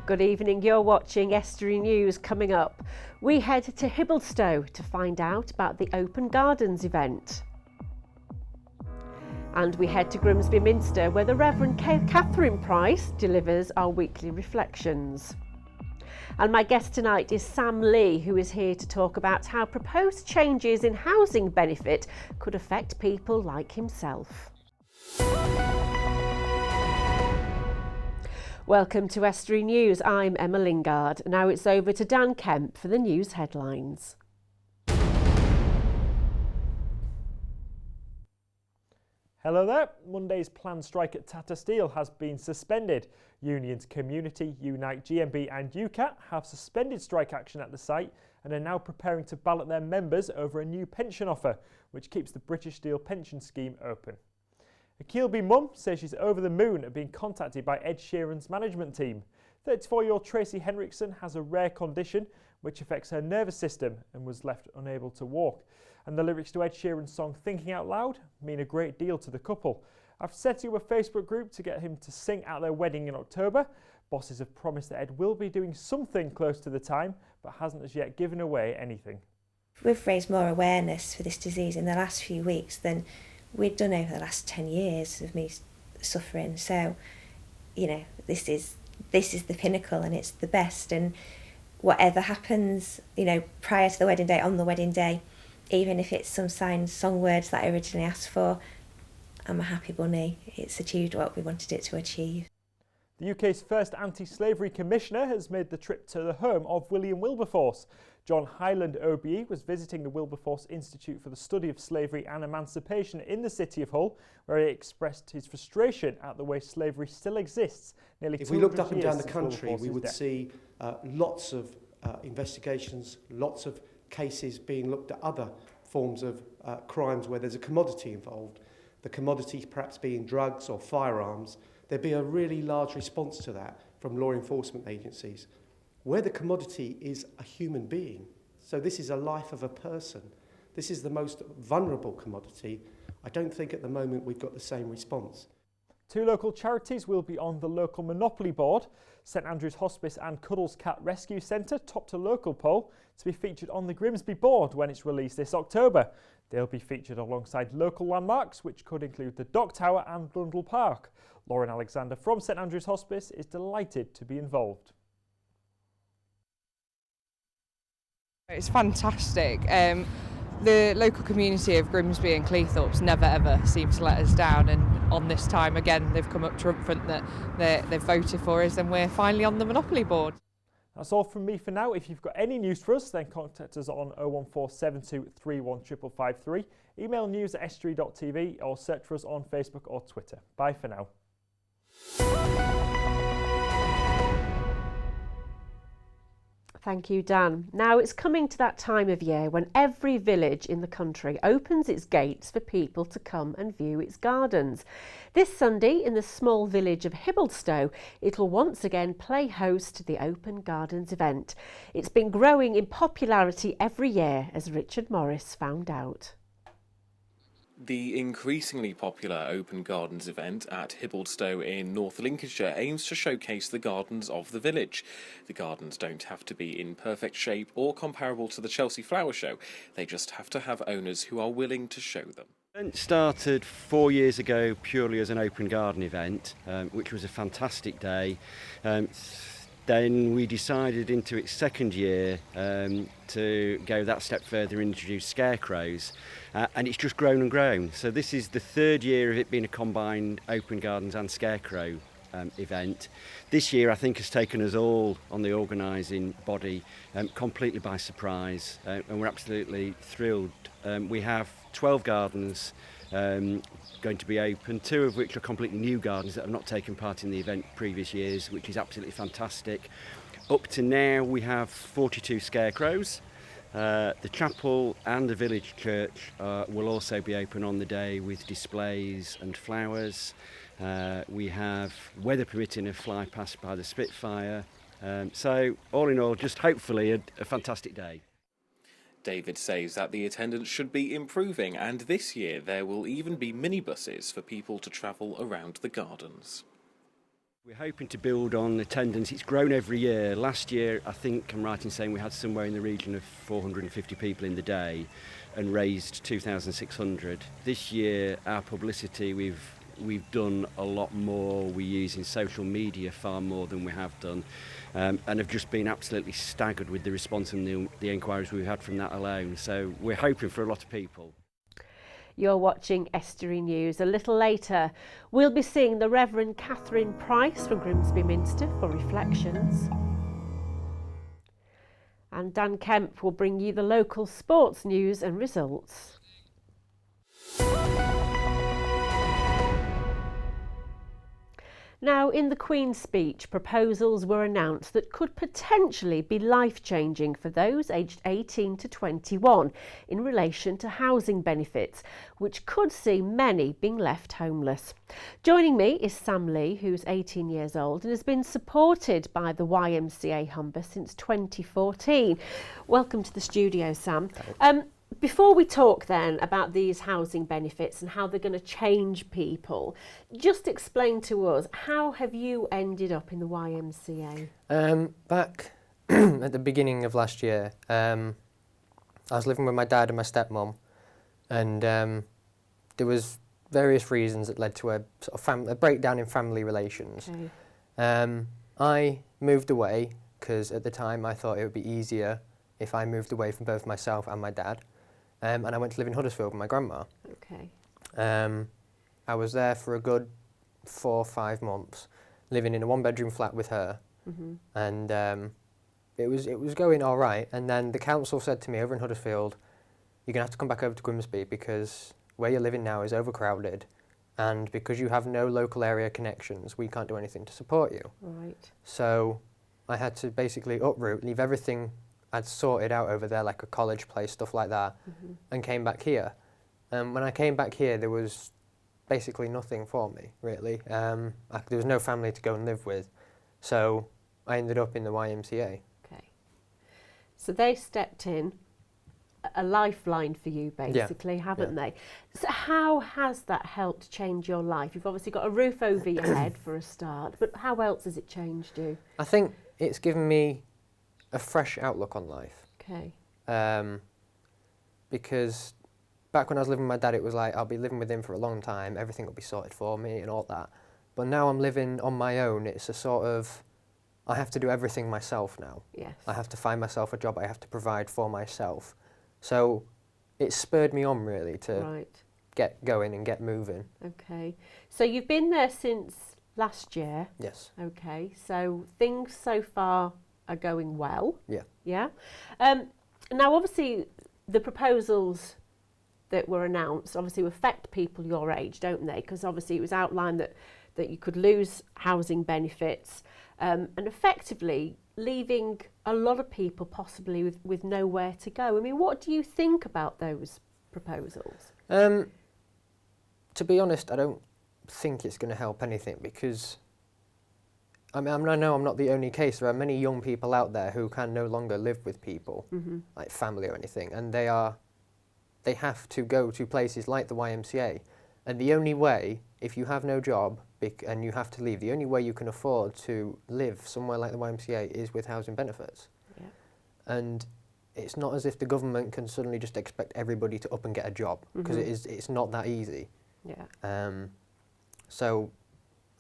Good evening, you're watching Estuary News. Coming up, we head to Hibblestow to find out about the Open Gardens event. And we head to Grimsby Minster where the Reverend Catherine Price delivers our weekly reflections. And my guest tonight is Sam Lee, who is here to talk about how proposed changes in housing benefit could affect people like himself. Welcome to Estuary News. I'm Emma Lingard. Now it's over to Dan Kemp for the news headlines. Hello there. Monday's planned strike at Tata Steel has been suspended. Unions Community, Unite, GMB and UCAT have suspended strike action at the site and are now preparing to ballot their members over a new pension offer, which keeps the British Steel pension scheme open. A Keelby mum says she's over the moon at being contacted by Ed Sheeran's management team. 34-year-old Tracy Henriksen has a rare condition which affects her nervous system and was left unable to walk. And the lyrics to Ed Sheeran's song Thinking Out Loud mean a great deal to the couple. I've set up a Facebook group to get him to sing at their wedding in October. Bosses have promised that Ed will be doing something close to the time, but hasn't as yet given away anything. We've raised more awareness for this disease in the last few weeks than we'd done over the last 10 years of me suffering. So, you know, this is the pinnacle and it's the best. And whatever happens, you know, prior to the wedding day, on the wedding day, even if it's some signed song words that I originally asked for, I'm a happy bunny. It's achieved what we wanted it to achieve. The UK's first anti-slavery commissioner has made the trip to the home of William Wilberforce. John Highland OBE was visiting the Wilberforce Institute for the Study of Slavery and Emancipation in the city of Hull, where he expressed his frustration at the way slavery still exists. If we looked up and down the country, we would see lots of investigations, lots of cases being looked at other forms of crimes where there's a commodity involved. The commodity perhaps being drugs or firearms. There'd be a really large response to that from law enforcement agencies. Where the commodity is a human being, so this is a life of a person, this is the most vulnerable commodity, I don't think at the moment we've got the same response. Two local charities will be on the local Monopoly board. St Andrew's Hospice and Cuddles Cat Rescue Centre topped a local poll to be featured on the Grimsby board when it's released this October. They'll be featured alongside local landmarks which could include the Dock Tower and Blundell Park. Lauren Alexander from St Andrew's Hospice is delighted to be involved. It's fantastic. The local community of Grimsby and Cleethorpes never ever seem to let us down, and on this time again they've come up triumphant that they've voted for us and we're finally on the Monopoly board. That's all from me for now. If you've got any news for us, then contact us on 01472 315553, email news@estuary.tv or search for us on Facebook or Twitter. Bye for now. Thank you, Dan. Now it's coming to that time of year when every village in the country opens its gates for people to come and view its gardens. This Sunday in the small village of Hibblestow, it'll once again play host to the Open Gardens event. It's been growing in popularity every year, as Richard Morris found out. The increasingly popular Open Gardens event at Hibblestow in North Lincolnshire aims to showcase the gardens of the village. The gardens don't have to be in perfect shape or comparable to the Chelsea Flower Show. They just have to have owners who are willing to show them. The event started 4 years ago purely as an open garden event, which was a fantastic day. Then we decided into its second year to go that step further and introduce scarecrows, and it's just grown and grown. So this is the third year of it being a combined open gardens and scarecrow event. This year I think has taken us all on the organising body completely by surprise, and we're absolutely thrilled. We have 12 gardens going to be open, 2 of which are completely new gardens that have not taken part in the event previous years, which is absolutely fantastic. Up to now we have 42 scarecrows. The chapel and the village church will also be open on the day with displays and flowers. We have, weather permitting, a fly past by the Spitfire. So all in all, just hopefully a fantastic day. David says that the attendance should be improving, and this year there will even be minibuses for people to travel around the gardens. We're hoping to build on attendance. It's grown every year. Last year, I think I'm right in saying we had somewhere in the region of 450 people in the day and raised 2,600. This year, our publicity, we've done a lot more. We're using social media far more than we have done, and have just been absolutely staggered with the response and the inquiries we've had from that alone. So we're hoping for a lot of people. You're watching Estuary News. A little later, we'll be seeing the Reverend Catherine Price from Grimsby Minster for Reflections. And Dan Kemp will bring you the local sports news and results. Now, in the Queen's speech, proposals were announced that could potentially be life-changing for those aged 18 to 21 in relation to housing benefits, which could see many being left homeless. Joining me is Sam Lee, who's 18 years old and has been supported by the YMCA Humber since 2014. Welcome to the studio, Sam. Before we talk then about these housing benefits and how they're going to change people, just explain to us, how have you ended up in the YMCA? Back at the beginning of last year, I was living with my dad and my stepmom, and there was various reasons that led to a sort of a breakdown in family relations. Okay. I moved away because at the time I thought it would be easier if I moved away from both myself and my dad. And I went to live in Huddersfield with my grandma. Okay. I was there for a good 4 or 5 months, living in a 1-bedroom flat with her, and it was going all right. And then the council said to me over in Huddersfield, "You're gonna have to come back over to Grimsby because where you're living now is overcrowded, and because you have no local area connections, we can't do anything to support you." Right. So I had to basically uproot, leave everything I'd sorted out over there, like a college place, stuff like that, and came back here. When I came back here, there was basically nothing for me, really. There was no family to go and live with, so I ended up in the YMCA. Okay. So they stepped in, a lifeline for you, basically, haven't they? So how has that helped change your life? You've obviously got a roof over your head for a start, but how else has it changed you? I think it's given me a fresh outlook on life. Okay. Because back when I was living with my dad, it was like, I'll be living with him for a long time, everything will be sorted for me and all that. But now I'm living on my own, it's a sort of, I have to do everything myself now. Yes. I have to find myself a job, I have to provide for myself. So it spurred me on really to get going and get moving. Okay. So you've been there since last year? Yes. Okay. So things so far are going well. Yeah. Yeah. Now, obviously, the proposals that were announced obviously affect people your age, don't they? Because obviously it was outlined that you could lose housing benefits and effectively leaving a lot of people possibly with nowhere to go. I mean, what do you think about those proposals? To be honest, I don't think it's going to help anything because I know I'm not the only case. There are many young people out there who can no longer live with people, like family or anything, and they have to go to places like the YMCA. And the only way, if you have no job and you have to leave, the only way you can afford to live somewhere like the YMCA is with housing benefits. Yeah. And it's not as if the government can suddenly just expect everybody to up and get a job, because it's not that easy. Yeah. So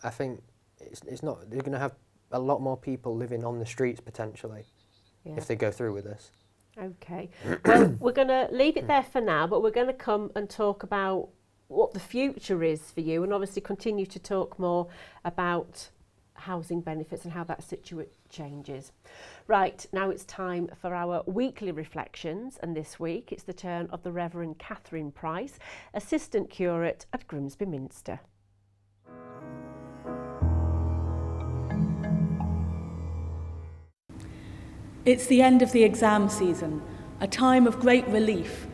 I think it's not, you're going to have a lot more people living on the streets potentially if they go through with this. Okay. Well, we're going to leave it there for now, but we're going to come and talk about what the future is for you and obviously continue to talk more about housing benefits and how that situation changes. Right, now it's time for our weekly reflections, and this week it's the turn of the Reverend Catherine Price, Assistant Curate at Grimsby Minster. It's the end of the exam season, a time of great relief,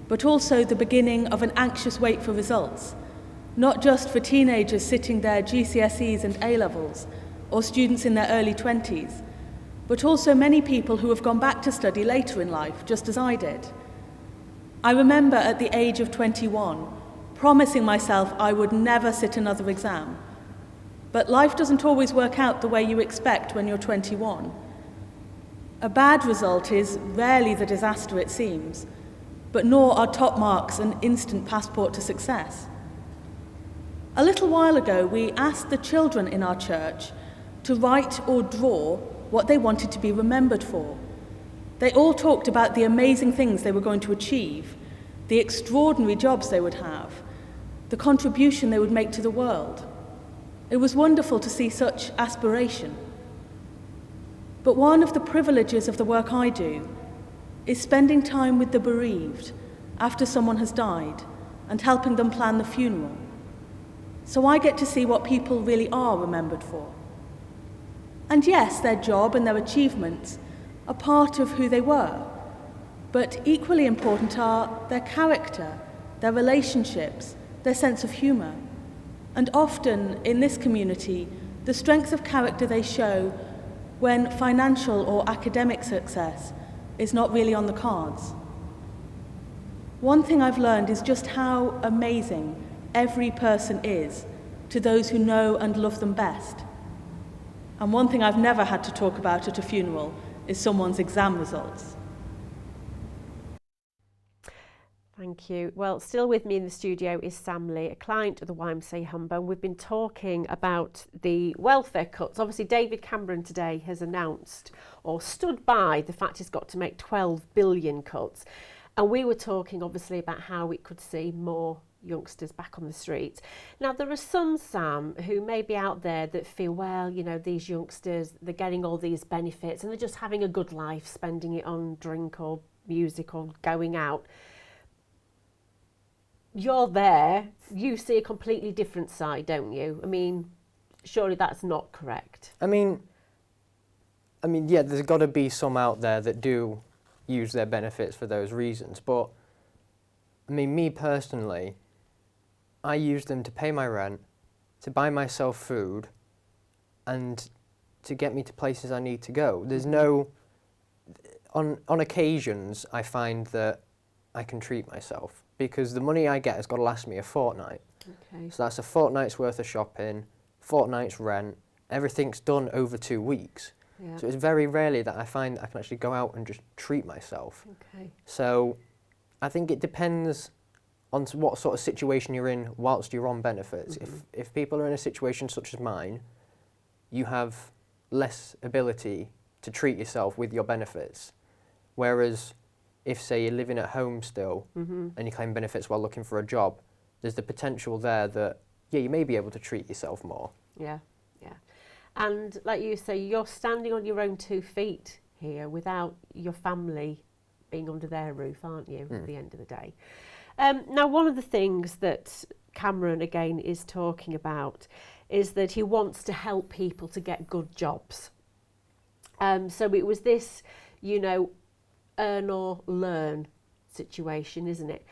but also the beginning of an anxious wait for results, not just for teenagers sitting their GCSEs and A-levels, or students in their early 20s, but also many people who have gone back to study later in life, just as I did. I remember at the age of 21, promising myself I would never sit another exam. But life doesn't always work out the way you expect when you're 21. A bad result is rarely the disaster it seems, but nor are top marks an instant passport to success. A little while ago, we asked the children in our church to write or draw what they wanted to be remembered for. They all talked about the amazing things they were going to achieve, the extraordinary jobs they would have, the contribution they would make to the world. It was wonderful to see such aspiration. But one of the privileges of the work I do is spending time with the bereaved after someone has died and helping them plan the funeral. So I get to see what people really are remembered for. And yes, their job and their achievements are part of who they were, but equally important are their character, their relationships, their sense of humour. And often, in this community, the strength of character they show when financial or academic success is not really on the cards. One thing I've learned is just how amazing every person is to those who know and love them best. And one thing I've never had to talk about at a funeral is someone's exam results. Thank you. Well, still with me in the studio is Sam Lee, a client of the YMCA Humber. We've been talking about the welfare cuts. Obviously, David Cameron today has announced or stood by the fact he's got to make 12 billion cuts. And we were talking, obviously, about how we could see more youngsters back on the streets. Now, there are some, Sam, who may be out there that feel, well, you know, these youngsters, they're getting all these benefits and they're just having a good life, spending it on drink or music or going out. You're there, you see a completely different side, don't you? I mean, surely that's not correct. I mean, yeah, there's got to be some out there that do use their benefits for those reasons. But, I mean, me personally, I use them to pay my rent, to buy myself food, and to get me to places I need to go. There's no... On occasions, I find that I can treat myself, because the money I get has got to last me a fortnight. Okay. So that's a fortnight's worth of shopping, fortnight's rent, everything's done over 2 weeks. Yeah. So it's very rarely that I find that I can actually go out and just treat myself. Okay. So I think it depends on what sort of situation you're in whilst you're on benefits. Mm-hmm. If people are in a situation such as mine, you have less ability to treat yourself with your benefits. Whereas if, say, you're living at home still Mm-hmm. and you claim benefits while looking for a job, there's the potential there that, yeah, you may be able to treat yourself more. Yeah, yeah. And like you say, you're standing on your own 2 feet here without your family being under their roof, aren't you, at the end of the day? Now, one of the things that Cameron, again, is talking about is that he wants to help people to get good jobs. So it was this, you know, earn or learn situation, isn't it?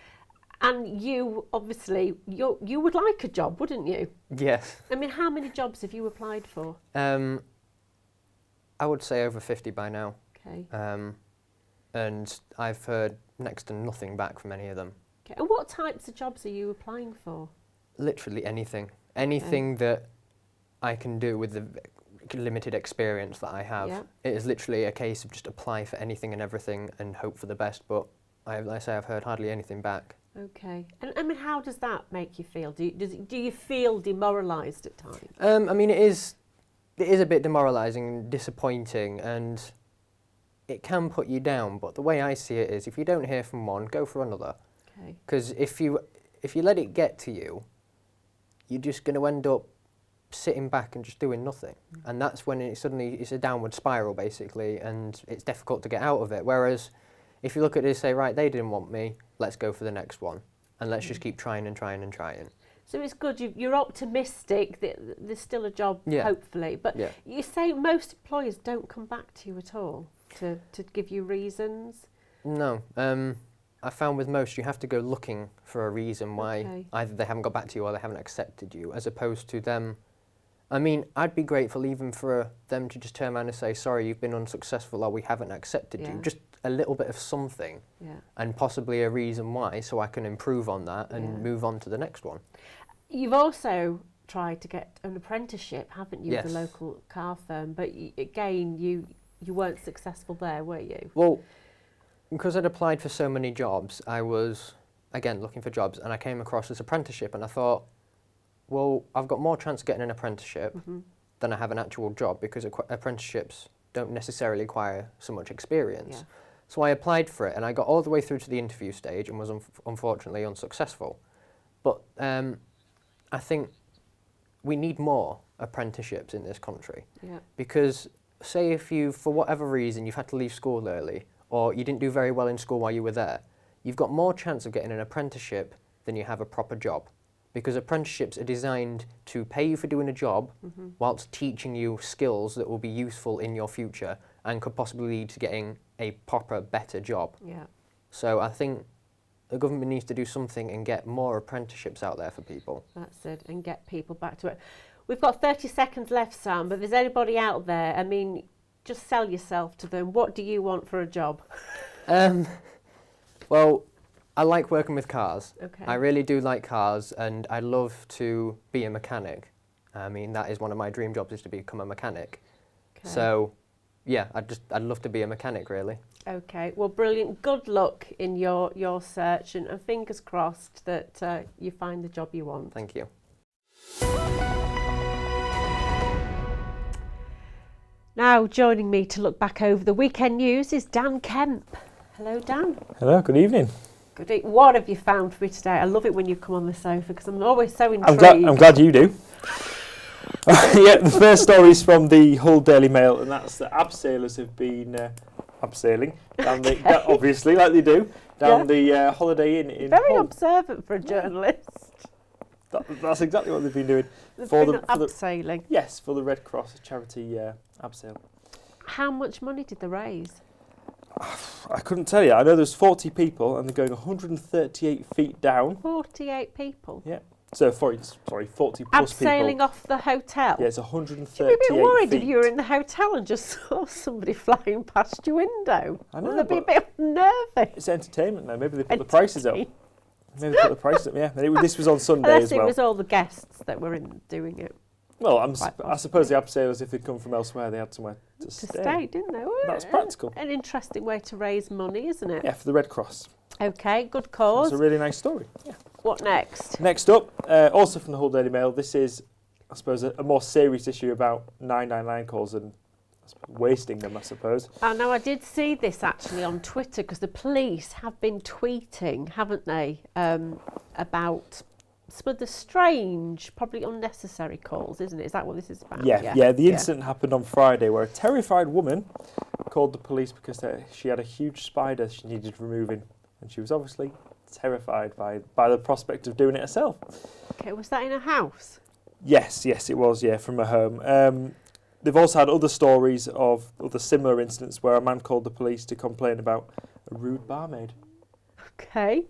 And you, obviously, you would like a job, wouldn't you? Yes. I mean, how many jobs have you applied for? I would say over 50 by now. Okay. And I've heard next to nothing back from any of them. Okay. And what types of jobs are you applying for? Literally anything. Anything that I can do with the limited experience that I have. Yeah. It is literally a case of just apply for anything and everything and hope for the best, but like I say, I've heard hardly anything back. Okay. And I mean, how does that make you feel? Do you feel demoralised at times? I mean, it is a bit demoralising and disappointing, and it can put you down, but the way I see it is if you don't hear from one, go for another. Okay. Because if you let it get to you, you're just going to end up sitting back and just doing nothing. And that's when it's a downward spiral, basically, and it's difficult to get out of it. Whereas if you look at it and say, right, they didn't want me, let's go for the next one, and let's just keep trying and trying and trying. So it's good, you're optimistic that there's still a job, hopefully. But you say most employers don't come back to you at all to give you reasons? No. I found with most you have to go looking for a reason why either they haven't got back to you or they haven't accepted you, as opposed to them. I mean, I'd be grateful even for them to just turn around and say, sorry, you've been unsuccessful or we haven't accepted you. Just a little bit of something and possibly a reason why, so I can improve on that and move on to the next one. You've also tried to get an apprenticeship, haven't you, yes. with the local car firm? But again, you weren't successful there, were you? Well, because I'd applied for so many jobs, I was, again, looking for jobs, and I came across this apprenticeship, and I thought, well, I've got more chance of getting an apprenticeship than I have an actual job, because apprenticeships don't necessarily require so much experience. Yeah. So I applied for it, and I got all the way through to the interview stage and was unfortunately unsuccessful. But I think we need more apprenticeships in this country. Yeah. Because say if you, for whatever reason, you've had to leave school early, or you didn't do very well in school while you were there, you've got more chance of getting an apprenticeship than you have a proper job. Because apprenticeships are designed to pay you for doing a job whilst teaching you skills that will be useful in your future and could possibly lead to getting a proper, better job. Yeah. So I think the government needs to do something and get more apprenticeships out there for people. That's it, and get people back to it. We've got 30 seconds left, Sam, but if there's anybody out there, I mean, just sell yourself to them. What do you want for a job? Well, I like working with cars. Okay. I really do like cars, and I'd love to be a mechanic. I mean, that is one of my dream jobs, is to become a mechanic. Okay. So, yeah, I'd love to be a mechanic, really. Okay, well, brilliant. Good luck in your search, and fingers crossed that you find the job you want. Thank you. Now, joining me to look back over the weekend news is Dan Kemp. Hello, Dan. Hello, good evening. Good evening. What have you found for me today? I love it when you come on the sofa because I'm always so intrigued. I'm glad you do. Yeah, the first story is from the Hull Daily Mail, and that's that abseilers have been abseiling down the, obviously, like they do, down the Holiday Inn in Very Hull. observant for a journalist. That's exactly what they've been doing. They've for been the abseiling. Yes, for the Red Cross charity abseil. How much money did they raise? I couldn't tell you. I know there's 40 people and they're going 138 feet down. 48 people? Yeah. So, sorry, 40 plus people. Abseiling off the hotel? Yeah, it's 138 You'd be a bit worried feet. if you were in the hotel and just saw somebody flying past your window. I know, Would they be a bit nervous? It's entertainment though. Maybe they put the prices up. Maybe they put the prices up, yeah. This was on Sunday Unless as well. it was all the guests that were doing it. Well, I suppose the abseilers, if they'd come from elsewhere, they had somewhere to stay. Didn't they? That's practical. An interesting way to raise money, isn't it? Yeah, for the Red Cross. Okay, good cause. It's a really nice story. Yeah. What next? Next up, also from the Hull Daily Mail, this is, I suppose, a more serious issue about 999 calls and wasting them, I suppose. Now, I did see this actually on Twitter because the police have been tweeting, haven't they, about some of the strange, probably unnecessary calls, isn't it? Is that what this is about? Yeah. The incident happened on Friday where a terrified woman called the police because she had a huge spider she needed removing, and she was obviously terrified by the prospect of doing it herself. Okay, was that in a house? Yes, it was, from a home. They've also had other stories of other similar incidents where a man called the police to complain about a rude barmaid. Okay,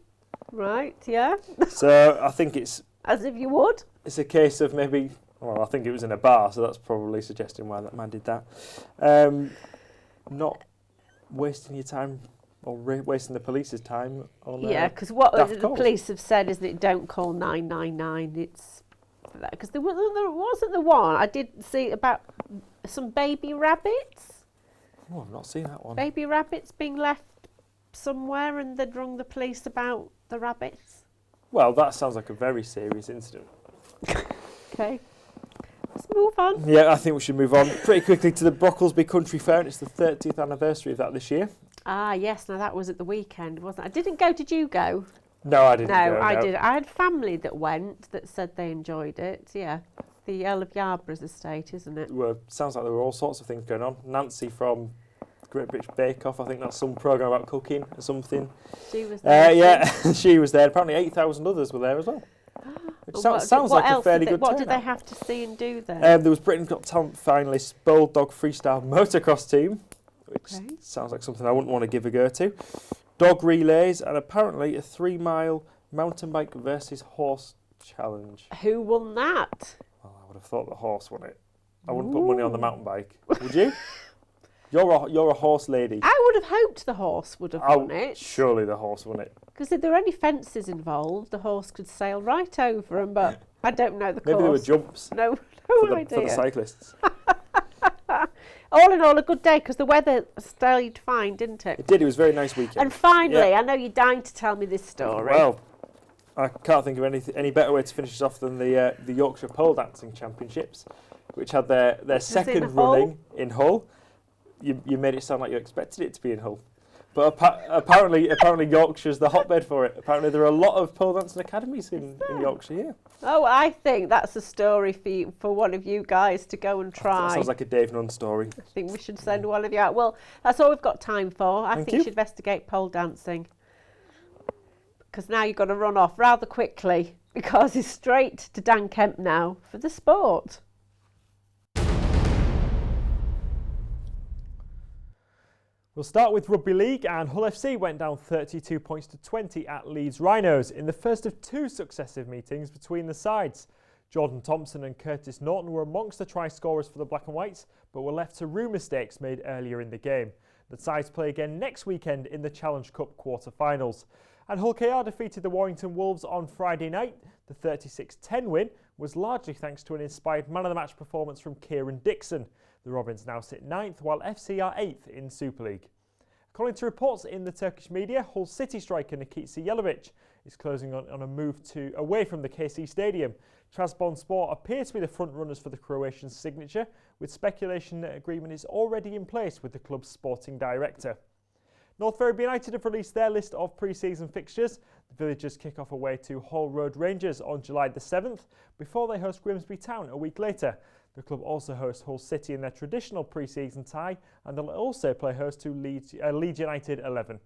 right, yeah. So I think it's... As if you would? It's a case of maybe... Well, I think it was in a bar, so that's probably suggesting why that man did that. Not wasting your time or wasting the police's time on because what the calls. police have said is that don't call 999. It's because there wasn't the one I did see about some baby rabbits. Oh, I've not seen that one. Baby rabbits being left somewhere, and they'd rung the police about the rabbits. Well, that sounds like a very serious incident. Okay. Let's move on. Yeah, I think we should move on pretty quickly to the Brocklesby Country Fair, and it's the 30th anniversary of that this year. Ah, yes. Now, that was at the weekend, wasn't it? I didn't go. Did you go? No, I didn't go. No, I did. I had family that went that said they enjoyed it. Yeah. The Earl of Yarborough's estate, isn't it? Well, sounds like there were all sorts of things going on. Nancy from Great British Bake Off, I think that's some programme about cooking or something. She was there. Yeah, she was there. Apparently 8,000 others were there as well. Which sounds like a fairly good What turnout. did they have to see and do there? There was Britain's Got Talent finalist Bulldog Freestyle Motocross Team, which sounds like something I wouldn't want to give a go to. Dog relays, and apparently a 3-mile mountain bike versus horse challenge. Who won that? Well, I would have thought the horse won it. I wouldn't put money on the mountain bike. Would you? You're a horse lady. I would have hoped the horse would have won it. Surely the horse won it. Because if there were any fences involved, the horse could sail right over them, but I don't know the course. Maybe there were jumps. No idea. For the cyclists. All in all, a good day because the weather stayed fine, didn't it? It did. It was a very nice weekend. And finally, I know you're dying to tell me this story. Well, I can't think of any better way to finish this off than the Yorkshire Pole Dancing Championships, which had their second running in Hull. You made it sound like you expected it to be in Hull. But apparently Yorkshire's the hotbed for it. Apparently there are a lot of pole dancing academies in Yorkshire here. Oh, I think that's a story for one of you guys to go and try. That sounds like a Dave Nunn story. I think we should send one of you out. Well, that's all we've got time for. I think you should investigate pole dancing. Because now you've got to run off rather quickly because it's straight to Dan Kemp now for the sport. We'll start with Rugby League, and Hull FC went down 32 points to 20 at Leeds Rhinos in the first of two successive meetings between the sides. Jordan Thompson and Curtis Norton were amongst the try scorers for the Black and Whites, but were left to rue mistakes made earlier in the game. The sides play again next weekend in the Challenge Cup quarter-finals. And Hull KR defeated the Warrington Wolves on Friday night. The 36-10 win was largely thanks to an inspired man-of-the-match performance from Kieran Dixon. The Robins now sit 9th, while FC are 8th in Super League. According to reports in the Turkish media, Hull City striker Nikita Jelavic is closing on a move away from the KC Stadium. Trabzonspor appear to be the front runners for the Croatian signature, with speculation that agreement is already in place with the club's sporting director. North Ferriby United have released their list of pre-season fixtures. The Villagers kick off away to Hall Road Rangers on July the 7th, before they host Grimsby Town a week later. The club also hosts Hull City in their traditional pre-season tie, and they'll also play host to Leeds United 11.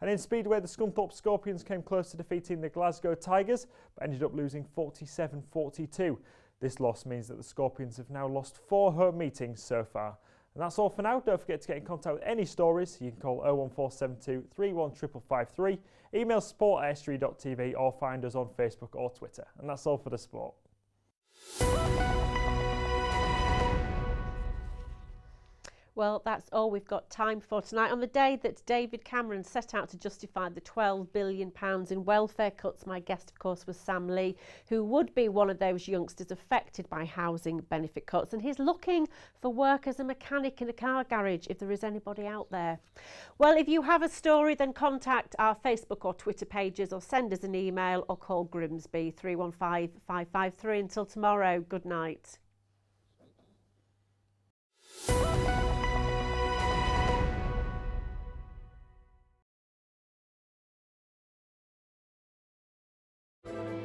And in Speedway, the Scunthorpe Scorpions came close to defeating the Glasgow Tigers, but ended up losing 47-42. This loss means that the Scorpions have now lost 4 home meetings so far. And that's all for now. Don't forget to get in contact with any stories. You can call 01472 315553, email sport@estuary.tv, or find us on Facebook or Twitter. And that's all for the sport. Well, that's all we've got time for tonight. On the day that David Cameron set out to justify the £12 billion in welfare cuts, my guest, of course, was Sam Lee, who would be one of those youngsters affected by housing benefit cuts. And he's looking for work as a mechanic in a car garage, if there is anybody out there. Well, if you have a story, then contact our Facebook or Twitter pages, or send us an email, or call Grimsby 315 553. Until tomorrow, good night.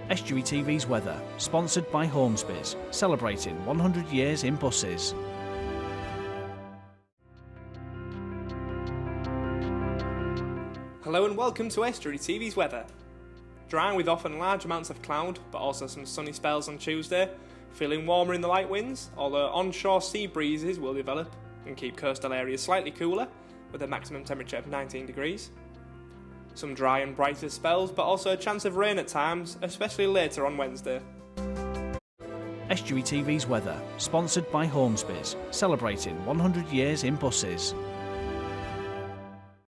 Estuary TV's weather, sponsored by Hornsby's, celebrating 100 years in buses. Hello and welcome to Estuary TV's weather. Dry with often large amounts of cloud, but also some sunny spells on Tuesday. Feeling warmer in the light winds, although onshore sea breezes will develop and keep coastal areas slightly cooler, with a maximum temperature of 19 degrees. Some dry and brighter spells, but also a chance of rain at times, especially later on Wednesday. Estuary TV's weather, sponsored by Hornsby's, celebrating 100 years in buses.